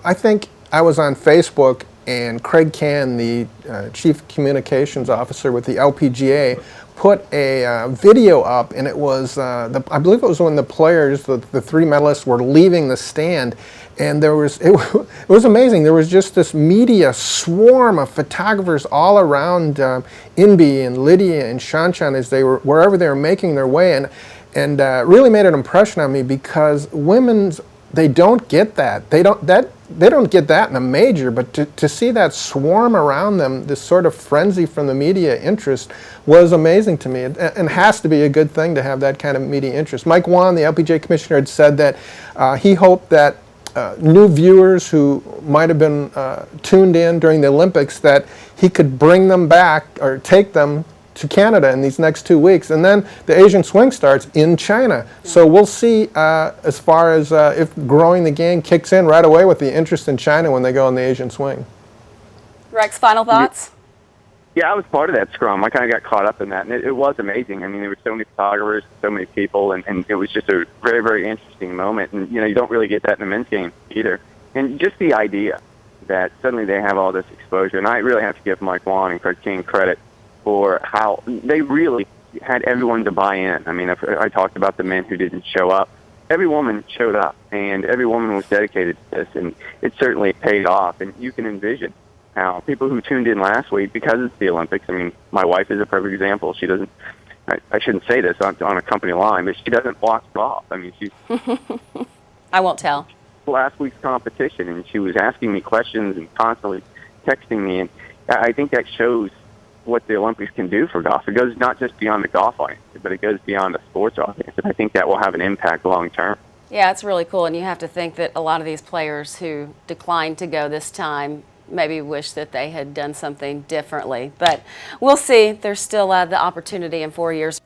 I think I was on Facebook, and Craig Cann, the Chief Communications Officer with the LPGA, put a video up, and it was, I believe it was when the players, the three medalists, were leaving the stand, and it was amazing. There was just this media swarm of photographers all around Inbee and Lydia and Shanshan as they were, wherever they were making their way, and really made an impression on me, because they don't get that. They don't get that in a major, but to see that swarm around them, this sort of frenzy from the media interest, was amazing to me, and has to be a good thing to have that kind of media interest. Mike Wan, the LPGA commissioner, had said that he hoped that new viewers who might have been tuned in during the Olympics, that he could bring them back or take them to Canada in these next 2 weeks, and then the Asian swing starts in China. So we'll see as far as if growing the game kicks in right away with the interest in China when they go on the Asian swing. Rex, final thoughts? Yeah, I was part of that scrum. I kind of got caught up in that, and it was amazing. I mean, there were so many photographers, so many people, and it was just a very, very interesting moment. And, you don't really get that in the men's game either. And just the idea that suddenly they have all this exposure, and I really have to give Mike Wan and Craig King credit for how they really had everyone to buy in. I mean, I talked about the men who didn't show up. Every woman showed up, and every woman was dedicated to this, and it certainly paid off. And you can envision how people who tuned in last week, because it's the Olympics, I mean, my wife is a perfect example. She doesn't, I shouldn't say this on a company line, but she doesn't watch golf. I mean, she's I won't tell. Last week's competition, and she was asking me questions and constantly texting me, and I think that shows what the Olympics can do for golf. It goes not just beyond the golf audience, but it goes beyond the sports audience, and I think that will have an impact long term. Yeah, it's really cool, and you have to think that a lot of these players who declined to go this time maybe wish that they had done something differently. But we'll see. There's still the opportunity in 4 years.